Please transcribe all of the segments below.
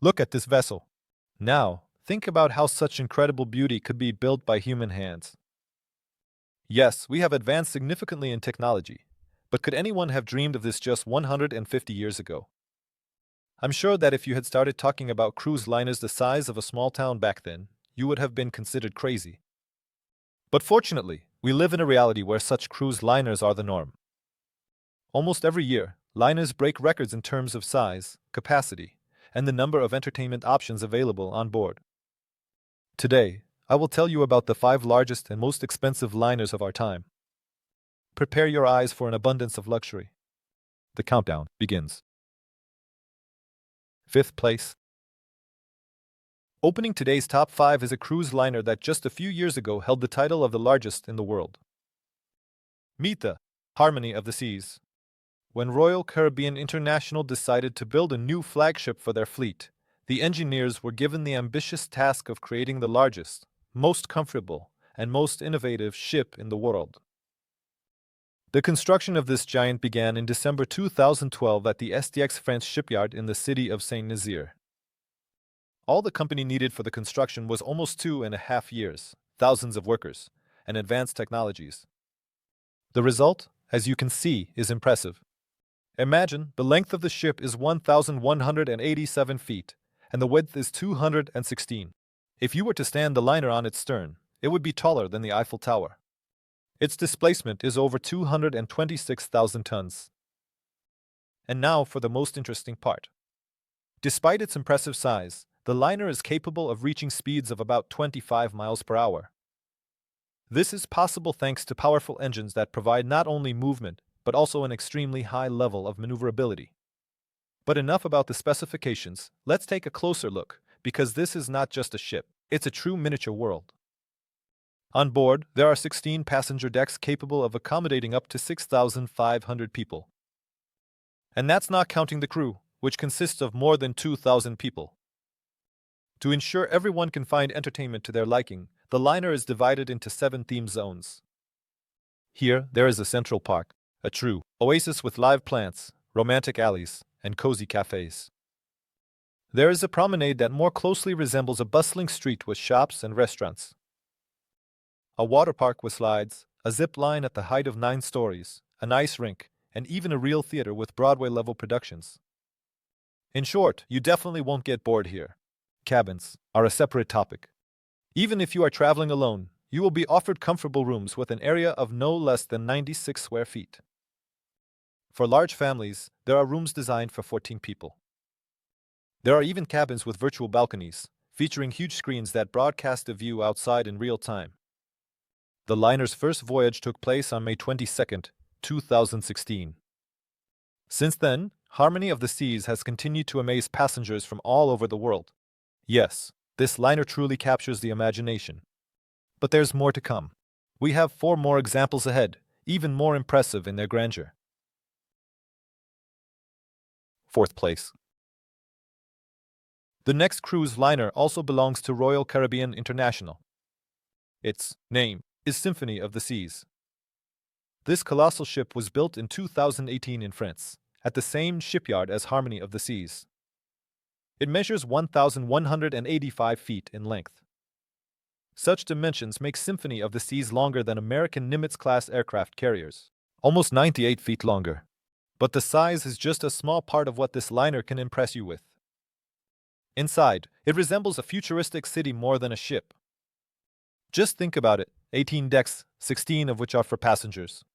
Look at this vessel. Now, think about how such incredible beauty could be built by human hands. Yes, we have advanced significantly in technology, but could anyone have dreamed of this just 150 years ago? I'm sure that if you had started talking about cruise liners the size of a small town back then, you would have been considered crazy. But fortunately, we live in a reality where such cruise liners are the norm. Almost every year, liners break records in terms of size, capacity, and the number of entertainment options available on board. Today, I will tell you about the 5 largest and most expensive liners of our time. Prepare your eyes for an abundance of luxury. The countdown begins. 5th place. Opening today's top 5 is a cruise liner that just a few years ago held the title of the largest in the world. Meet the Harmony of the Seas. When Royal Caribbean International decided to build a new flagship for their fleet, the engineers were given the ambitious task of creating the largest, most comfortable, and most innovative ship in the world. The construction of this giant began in December 2012 at the STX France shipyard in the city of Saint-Nazaire. All the company needed for the construction was almost 2.5 years, thousands of workers, and advanced technologies. The result, as you can see, is impressive. Imagine the length of the ship is 1,187 feet, and the width is 216. If you were to stand the liner on its stern, it would be taller than the Eiffel Tower. Its displacement is over 226,000 tons. And now for the most interesting part. Despite its impressive size, the liner is capable of reaching speeds of about 25 miles per hour. This is possible thanks to powerful engines that provide not only movement, but also an extremely high level of maneuverability. But enough about the specifications, let's take a closer look, because this is not just a ship, it's a true miniature world. On board, there are 16 passenger decks capable of accommodating up to 6,500 people. And that's not counting the crew, which consists of more than 2,000 people. To ensure everyone can find entertainment to their liking, the liner is divided into 7 theme zones. Here, there is a central park, a true oasis with live plants, romantic alleys, and cozy cafes. There is a promenade that more closely resembles a bustling street with shops and restaurants. A water park with slides, a zip line at the height of 9 stories, an ice rink, and even a real theater with Broadway-level productions. In short, you definitely won't get bored here. Cabins are a separate topic. Even if you are traveling alone, you will be offered comfortable rooms with an area of no less than 96 square feet. For large families, there are rooms designed for 14 people. There are even cabins with virtual balconies, featuring huge screens that broadcast a view outside in real time. The liner's first voyage took place on May 22, 2016. Since then, Harmony of the Seas has continued to amaze passengers from all over the world. Yes, this liner truly captures the imagination. But there's more to come. We have 4 more examples ahead, even more impressive in their grandeur. 4th place. The next cruise liner also belongs to Royal Caribbean International. Its name is Symphony of the Seas. This colossal ship was built in 2018 in France, at the same shipyard as Harmony of the Seas. It measures 1,185 feet in length. Such dimensions make Symphony of the Seas longer than American Nimitz-class aircraft carriers, almost 98 feet longer. But the size is just a small part of what this liner can impress you with. Inside, it resembles a futuristic city more than a ship. Just think about it, 18 decks, 16 of which are for passengers.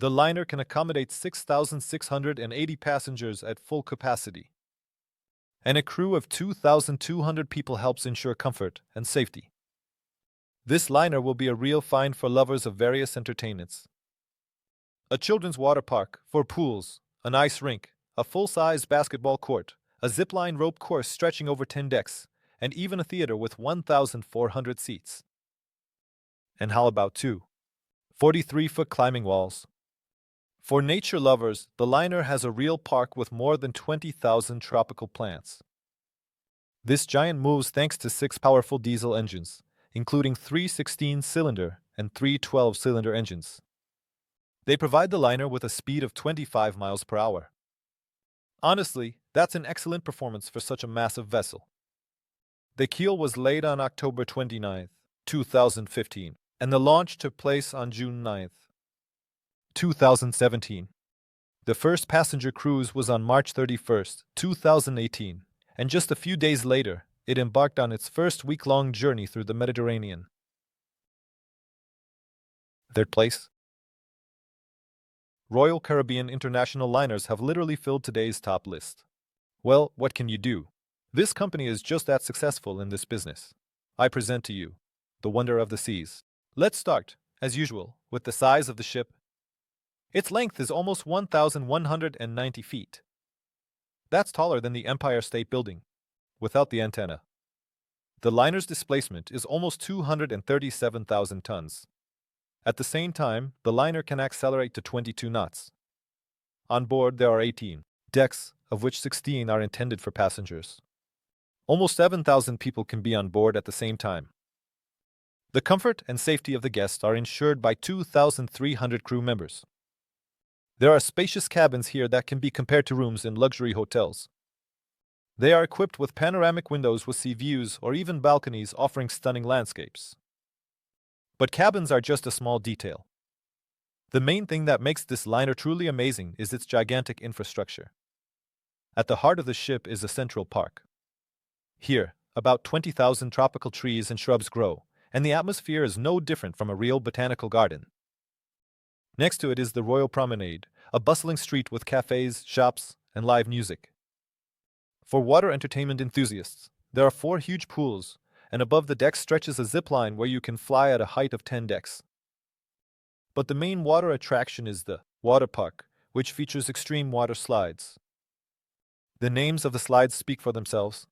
The liner can accommodate 6,680 passengers at full capacity. And a crew of 2,200 people helps ensure comfort and safety. This liner will be a real find for lovers of various entertainments. A children's water park for pools, an ice rink, a full-size basketball court, a zipline rope course stretching over 10 decks, and even a theater with 1,400 seats. And how about 43-foot climbing walls? For nature lovers, the liner has a real park with more than 20,000 tropical plants. This giant moves thanks to 6 powerful diesel engines, including 3 16-cylinder and 3 12-cylinder engines. They provide the liner with a speed of 25 miles per hour. Honestly, that's an excellent performance for such a massive vessel. The keel was laid on October 29th, 2015, and the launch took place on June 9th, 2017. The first passenger cruise was on March 31st, 2018, and just a few days later, it embarked on its first week-long journey through the Mediterranean. Third place. Royal Caribbean International liners have literally filled today's top list. Well, what can you do? This company is just that successful in this business. I present to you the wonder of the seas. Let's start, as usual, with the size of the ship. Its length is almost 1,190 feet. That's taller than the Empire State Building, without the antenna. The liner's displacement is almost 237,000 tons. At the same time, the liner can accelerate to 22 knots. On board, there are 18 decks, of which 16 are intended for passengers. Almost 7,000 people can be on board at the same time. The comfort and safety of the guests are ensured by 2,300 crew members. There are spacious cabins here that can be compared to rooms in luxury hotels. They are equipped with panoramic windows with sea views or even balconies offering stunning landscapes. But cabins are just a small detail. The main thing that makes this liner truly amazing is its gigantic infrastructure. At the heart of the ship is a central park. Here, about 20,000 tropical trees and shrubs grow, and the atmosphere is no different from a real botanical garden. Next to it is the Royal Promenade, a bustling street with cafes, shops, and live music. For water entertainment enthusiasts, there are 4 huge pools, and above the decks stretches a zip line where you can fly at a height of 10 decks. But the main water attraction is the water park, which features extreme water slides. The names of the slides speak for themselves: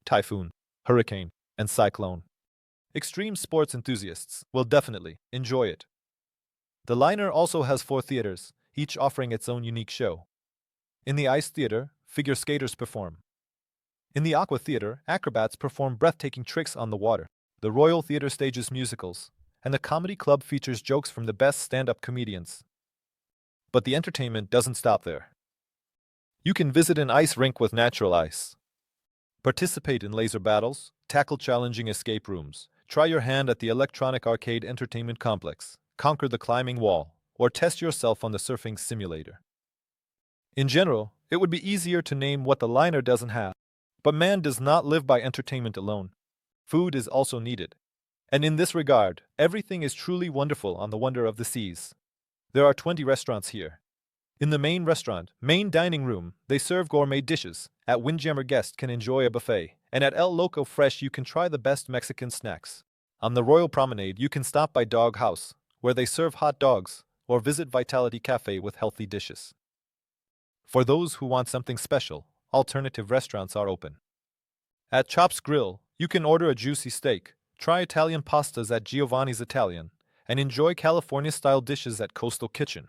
typhoon, hurricane, and cyclone. Extreme sports enthusiasts will definitely enjoy it. The liner also has 4 theaters, each offering its own unique show. In the ice theater, figure skaters perform. In the aqua theater, acrobats perform breathtaking tricks on the water. The Royal Theater stages musicals, and the comedy club features jokes from the best stand-up comedians. But the entertainment doesn't stop there. You can visit an ice rink with natural ice, participate in laser battles, tackle challenging escape rooms, try your hand at the electronic arcade entertainment complex, conquer the climbing wall, or test yourself on the surfing simulator. In general, it would be easier to name what the liner doesn't have. But man does not live by entertainment alone. Food is also needed. And in this regard, everything is truly wonderful on the Wonder of the Seas. There are 20 restaurants here. In the main restaurant, main dining room, they serve gourmet dishes. At Windjammer, guests can enjoy a buffet. And at El Loco Fresh, you can try the best Mexican snacks. On the Royal Promenade, you can stop by Dog House, where they serve hot dogs, or visit Vitality Cafe with healthy dishes. For those who want something special, alternative restaurants are open. At Chop's Grill, you can order a juicy steak, try Italian pastas at Giovanni's Italian, and enjoy California-style dishes at Coastal Kitchen.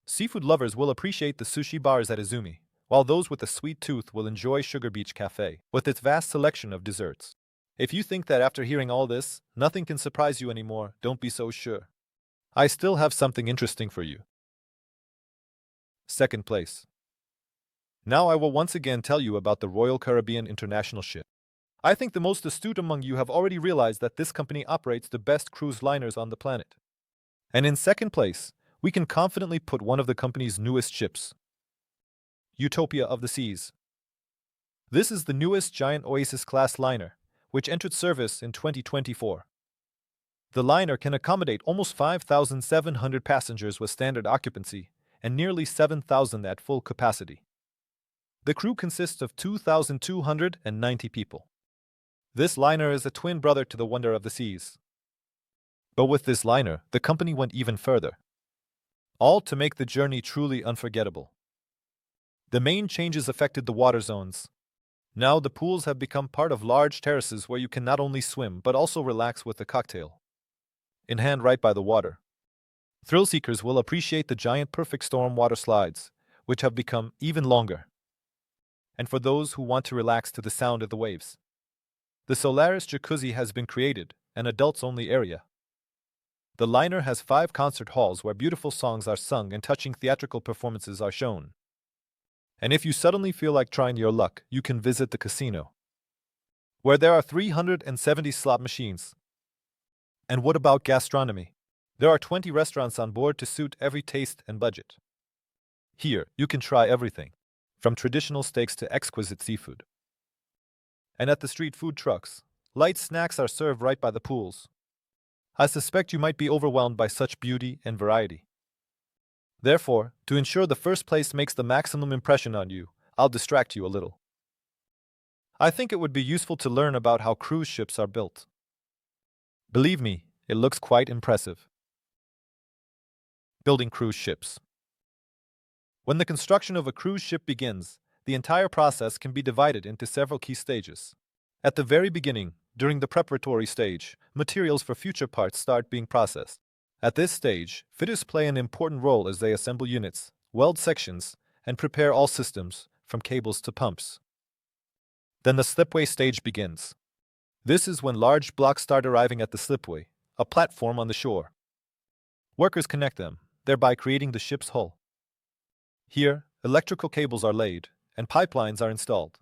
Seafood lovers will appreciate the sushi bars at Izumi, while those with a sweet tooth will enjoy Sugar Beach Cafe, with its vast selection of desserts. If you think that after hearing all this, nothing can surprise you anymore, don't be so sure. I still have something interesting for you. Second place. Now I will once again tell you about the Royal Caribbean International ship. I think the most astute among you have already realized that this company operates the best cruise liners on the planet. And in second place, we can confidently put one of the company's newest ships, Utopia of the Seas. This is the newest giant Oasis-class liner, which entered service in 2024. The liner can accommodate almost 5,700 passengers with standard occupancy and nearly 7,000 at full capacity. The crew consists of 2,290 people. This liner is a twin brother to the Wonder of the Seas. But with this liner, the company went even further, all to make the journey truly unforgettable. The main changes affected the water zones. Now the pools have become part of large terraces where you can not only swim but also relax with a cocktail in hand right by the water. Thrill seekers will appreciate the giant Perfect Storm water slides, which have become even longer. And for those who want to relax to the sound of the waves, the Solaris Jacuzzi has been created, an adults-only area. The liner has 5 concert halls where beautiful songs are sung and touching theatrical performances are shown. And if you suddenly feel like trying your luck, you can visit the casino, where there are 370 slot machines. And what about gastronomy? There are 20 restaurants on board to suit every taste and budget. Here, you can try everything, from traditional steaks to exquisite seafood. And at the street food trucks, light snacks are served right by the pools. I suspect you might be overwhelmed by such beauty and variety. Therefore, to ensure the first place makes the maximum impression on you, I'll distract you a little. I think it would be useful to learn about how cruise ships are built. Believe me, it looks quite impressive. Building cruise ships. When the construction of a cruise ship begins, the entire process can be divided into several key stages. At the very beginning, during the preparatory stage, materials for future parts start being processed. At this stage, fitters play an important role as they assemble units, weld sections, and prepare all systems, from cables to pumps. Then the slipway stage begins. This is when large blocks start arriving at the slipway, a platform on the shore. Workers connect them, thereby creating the ship's hull. Here, electrical cables are laid, and pipelines are installed.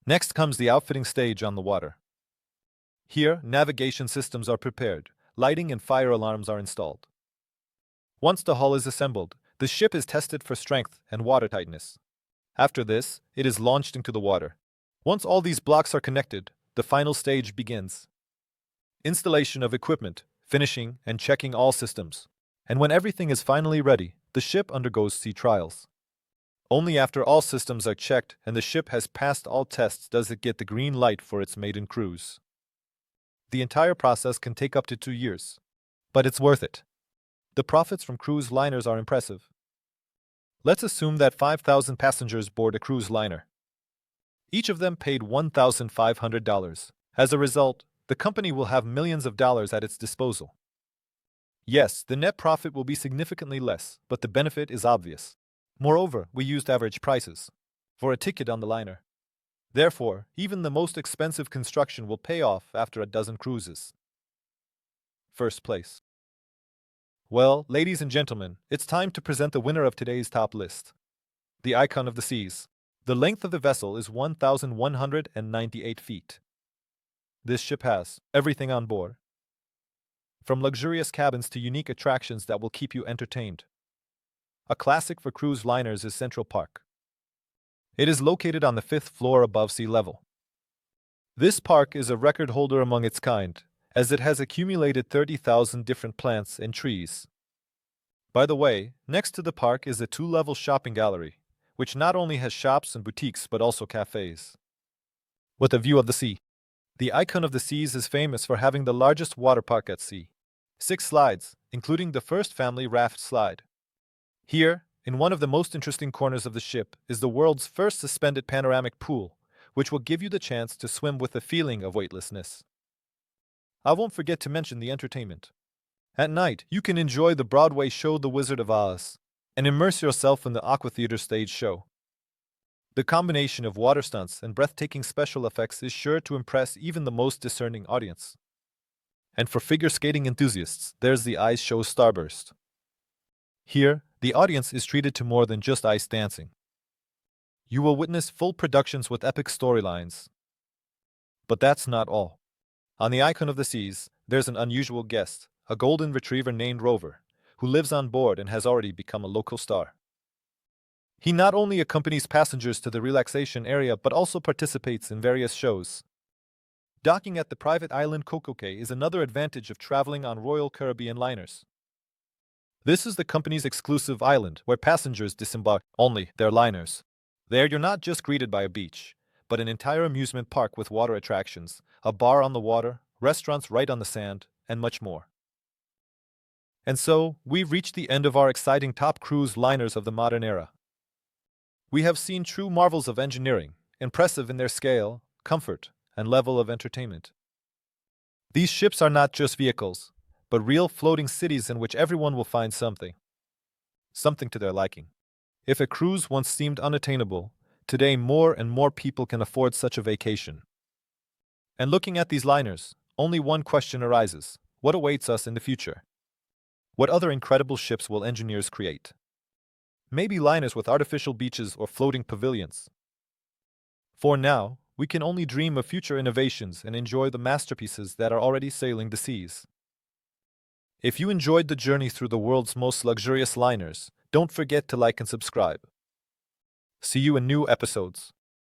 Next comes the outfitting stage on the water. Here, navigation systems are prepared, lighting and fire alarms are installed. Once the hull is assembled, the ship is tested for strength and watertightness. After this, it is launched into the water. Once all these blocks are connected, the final stage begins. Installation of equipment, finishing, and checking all systems. And when everything is finally ready, the ship undergoes sea trials. Only after all systems are checked and the ship has passed all tests does it get the green light for its maiden cruise. The entire process can take up to 2 years. But it's worth it. The profits from cruise liners are impressive. Let's assume that 5,000 passengers board a cruise liner. Each of them paid $1,500. As a result, the company will have millions of dollars at its disposal. Yes, the net profit will be significantly less, but the benefit is obvious. Moreover, we used average prices for a ticket on the liner. Therefore, even the most expensive construction will pay off after a dozen cruises. First place. Well, ladies and gentlemen, it's time to present the winner of today's top list. The Icon of the Seas. The length of the vessel is 1,198 feet. This ship has everything on board, from luxurious cabins to unique attractions that will keep you entertained. A classic for cruise liners is Central Park. It is located on the 5th floor above sea level. This park is a record holder among its kind, as it has accumulated 30,000 different plants and trees. By the way, next to the park is a 2-level shopping gallery, which not only has shops and boutiques but also cafes. With a view of the sea. The Icon of the Seas is famous for having the largest water park at sea. 6 slides, including the first family raft slide. Here, in one of the most interesting corners of the ship, is the world's first suspended panoramic pool, which will give you the chance to swim with a feeling of weightlessness. I won't forget to mention the entertainment. At night, you can enjoy the Broadway show The Wizard of Oz and immerse yourself in the Aqua Theater stage show. The combination of water stunts and breathtaking special effects is sure to impress even the most discerning audience. And for figure skating enthusiasts, there's the ice show Starburst. Here, the audience is treated to more than just ice dancing. You will witness full productions with epic storylines. But that's not all. On the Icon of the Seas, there's an unusual guest, a golden retriever named Rover, who lives on board and has already become a local star. He not only accompanies passengers to the relaxation area but also participates in various shows. Docking at the private island Coco Cay is another advantage of traveling on Royal Caribbean liners. This is the company's exclusive island where passengers disembark only their liners. There you're not just greeted by a beach, but an entire amusement park with water attractions, a bar on the water, restaurants right on the sand, and much more. And so, we've reached the end of our exciting top cruise liners of the modern era. We have seen true marvels of engineering, impressive in their scale, comfort, and level of entertainment. These ships are not just vehicles, but real floating cities in which everyone will find something to their liking. If a cruise once seemed unattainable, today more and more people can afford such a vacation. And looking at these liners, only one question arises: what awaits us in the future? What other incredible ships will engineers create? Maybe liners with artificial beaches or floating pavilions. For now, we can only dream of future innovations and enjoy the masterpieces that are already sailing the seas. If you enjoyed the journey through the world's most luxurious liners, don't forget to like and subscribe. See you in new episodes.